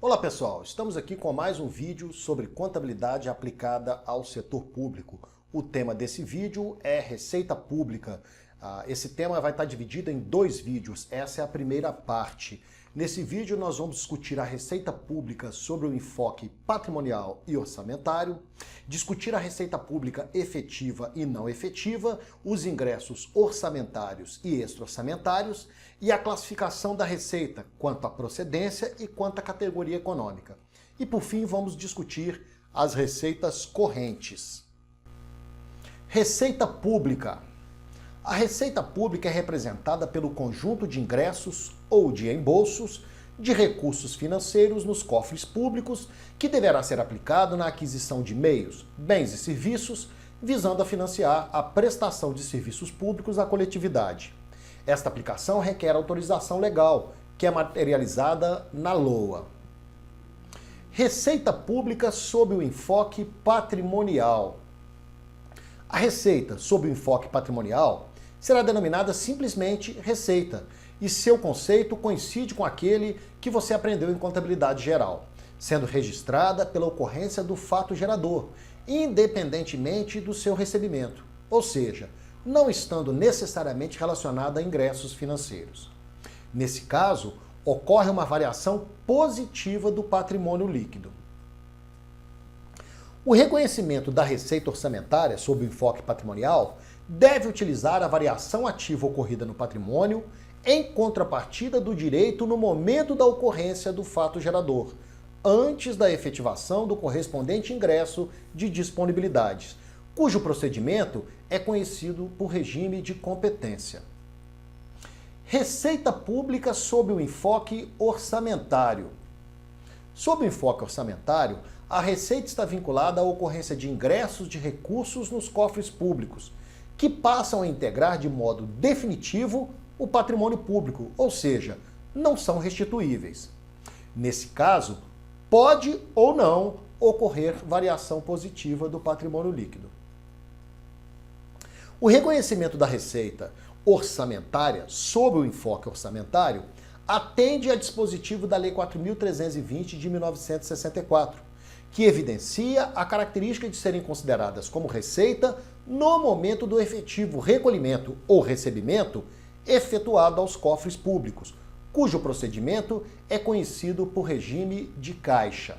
Olá pessoal, estamos aqui com mais um vídeo sobre contabilidade aplicada ao setor público. O tema desse vídeo é Receita Pública. Esse tema vai estar dividido em dois vídeos, essa é a primeira parte. Nesse vídeo nós vamos discutir a Receita Pública sobre o enfoque patrimonial e orçamentário, discutir a Receita Pública efetiva e não efetiva, os ingressos orçamentários e extra-orçamentários e a classificação da receita quanto à procedência e quanto à categoria econômica. E por fim vamos discutir as receitas correntes. Receita Pública. A receita pública é representada pelo conjunto de ingressos ou de embolsos de recursos financeiros nos cofres públicos que deverá ser aplicado na aquisição de meios, bens e serviços, visando a financiar a prestação de serviços públicos à coletividade. Esta aplicação requer autorização legal, que é materializada na LOA. Receita pública sob o enfoque patrimonial. A receita sob o enfoque patrimonial será denominada simplesmente receita, e seu conceito coincide com aquele que você aprendeu em contabilidade geral, sendo registrada pela ocorrência do fato gerador, independentemente do seu recebimento, ou seja, não estando necessariamente relacionada a ingressos financeiros. Nesse caso, ocorre uma variação positiva do patrimônio líquido. O reconhecimento da receita orçamentária sob o enfoque patrimonial deve utilizar a variação ativa ocorrida no patrimônio em contrapartida do direito no momento da ocorrência do fato gerador, antes da efetivação do correspondente ingresso de disponibilidades, cujo procedimento é conhecido por regime de competência. Receita pública sob o enfoque orçamentário. Sob o enfoque orçamentário, a receita está vinculada à ocorrência de ingressos de recursos nos cofres públicos, que passam a integrar de modo definitivo o patrimônio público, ou seja, não são restituíveis. Nesse caso, pode ou não ocorrer variação positiva do patrimônio líquido. O reconhecimento da receita orçamentária sob o enfoque orçamentário atende a dispositivo da Lei 4.320 de 1964, que evidencia a característica de serem consideradas como receita no momento do efetivo recolhimento ou recebimento efetuado aos cofres públicos, cujo procedimento é conhecido por regime de caixa.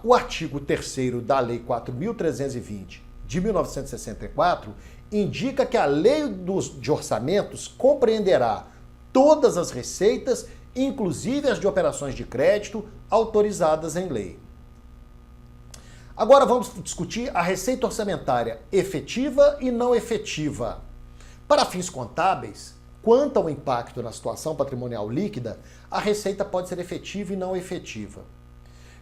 O artigo 3º da Lei 4.320 de 1964 indica que a Lei de Orçamentos compreenderá todas as receitas, inclusive as de operações de crédito autorizadas em lei. Agora vamos discutir a receita orçamentária efetiva e não efetiva. Para fins contábeis, quanto ao impacto na situação patrimonial líquida, a receita pode ser efetiva e não efetiva.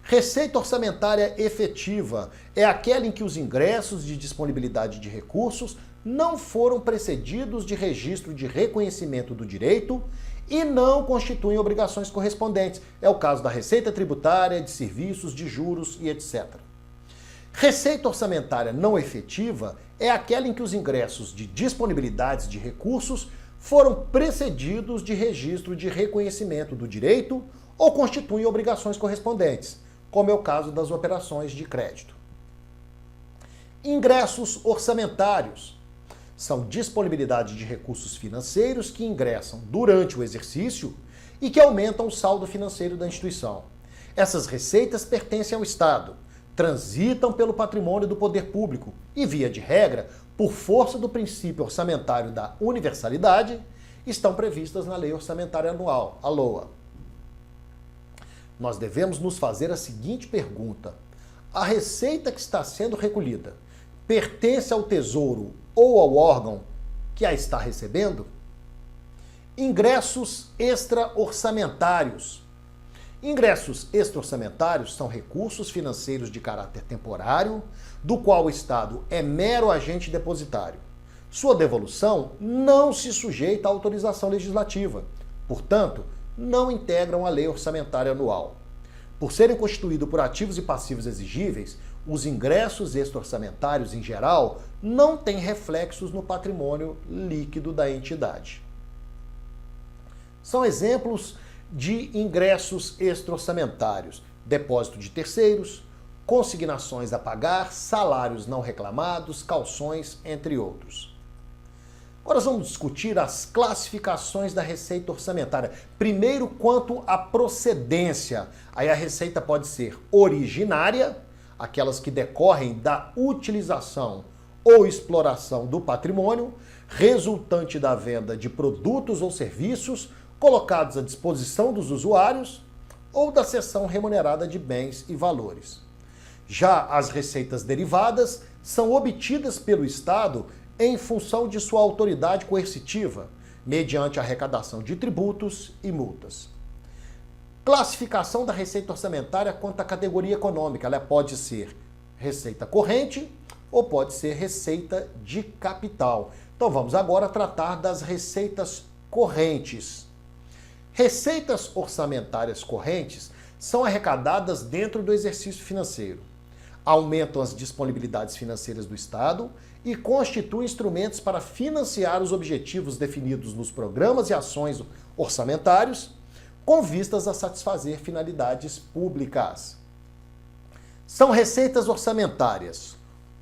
Receita orçamentária efetiva é aquela em que os ingressos de disponibilidade de recursos não foram precedidos de registro de reconhecimento do direito e não constituem obrigações correspondentes. É o caso da receita tributária, de serviços, de juros e etc. Receita orçamentária não efetiva é aquela em que os ingressos de disponibilidades de recursos foram precedidos de registro de reconhecimento do direito ou constituem obrigações correspondentes, como é o caso das operações de crédito. Ingressos orçamentários são disponibilidade de recursos financeiros que ingressam durante o exercício e que aumentam o saldo financeiro da instituição. Essas receitas pertencem ao Estado, transitam pelo patrimônio do poder público e, via de regra, por força do princípio orçamentário da universalidade, estão previstas na Lei Orçamentária Anual, a LOA. Nós devemos nos fazer a seguinte pergunta: a receita que está sendo recolhida pertence ao Tesouro ou ao órgão que a está recebendo? Ingressos extra-orçamentários. Ingressos extra-orçamentários são recursos financeiros de caráter temporário, do qual o Estado é mero agente depositário. Sua devolução não se sujeita à autorização legislativa, portanto, não integram a Lei Orçamentária Anual. Por serem constituídos por ativos e passivos exigíveis, os ingressos extra-orçamentários, em geral, não têm reflexos no patrimônio líquido da entidade. São exemplos de ingressos extra-orçamentários, depósito de terceiros, consignações a pagar, salários não reclamados, calções, entre outros. Agora vamos discutir as classificações da receita orçamentária. Primeiro, quanto à procedência. Aí a receita pode ser originária, aquelas que decorrem da utilização ou exploração do patrimônio, resultante da venda de produtos ou serviços colocados à disposição dos usuários ou da cessão remunerada de bens e valores. Já as receitas derivadas são obtidas pelo Estado em função de sua autoridade coercitiva, mediante a arrecadação de tributos e multas. Classificação da receita orçamentária quanto à categoria econômica. Ela pode ser receita corrente ou pode ser receita de capital. Então vamos agora tratar das receitas correntes. Receitas orçamentárias correntes são arrecadadas dentro do exercício financeiro. Aumentam as disponibilidades financeiras do Estado e constituem instrumentos para financiar os objetivos definidos nos programas e ações orçamentários, com vistas a satisfazer finalidades públicas. São receitas orçamentárias.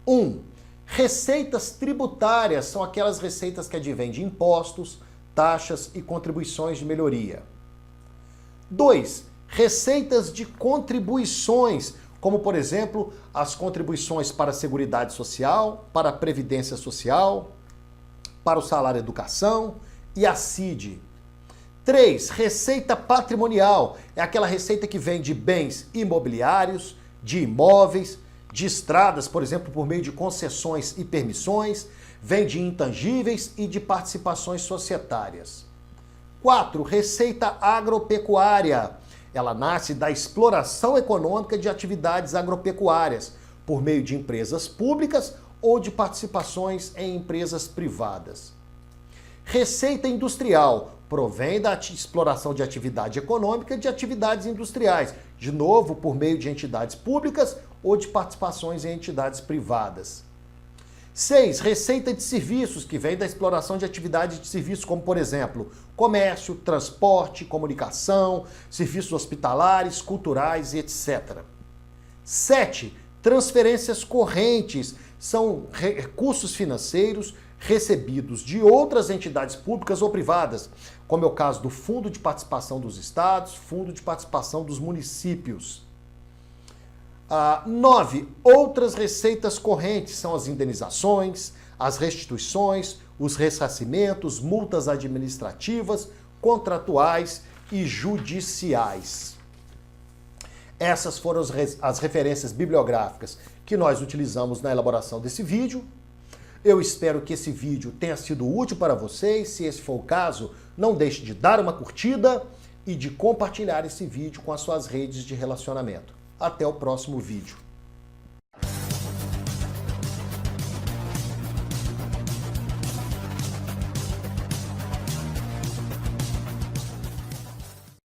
1. Receitas tributárias são aquelas receitas que advêm de impostos, taxas e contribuições de melhoria. 2. Receitas de contribuições, como, por exemplo, as contribuições para a Seguridade Social, para a Previdência Social, para o Salário Educação e a CID. 3. Receita patrimonial é aquela receita que vem de bens imobiliários, de imóveis, de estradas, por exemplo, por meio de concessões e permissões, vem de intangíveis e de participações societárias. 4. Receita agropecuária. Ela nasce da exploração econômica de atividades agropecuárias, por meio de empresas públicas ou de participações em empresas privadas. Receita industrial provém da exploração de atividade econômica de atividades industriais, de novo, por meio de entidades públicas ou de participações em entidades privadas. 6. Receita de serviços, que vem da exploração de atividades de serviços, como, por exemplo, comércio, transporte, comunicação, serviços hospitalares, culturais, etc. 7. Transferências correntes são recursos financeiros recebidos de outras entidades públicas ou privadas, como é o caso do Fundo de Participação dos Estados, Fundo de Participação dos Municípios. 9. Outras receitas correntes são as indenizações, as restituições, os ressarcimentos, multas administrativas, contratuais e judiciais. Essas foram as referências bibliográficas que nós utilizamos na elaboração desse vídeo. Eu espero que esse vídeo tenha sido útil para vocês. Se esse for o caso, não deixe de dar uma curtida e de compartilhar esse vídeo com as suas redes de relacionamento. Até o próximo vídeo.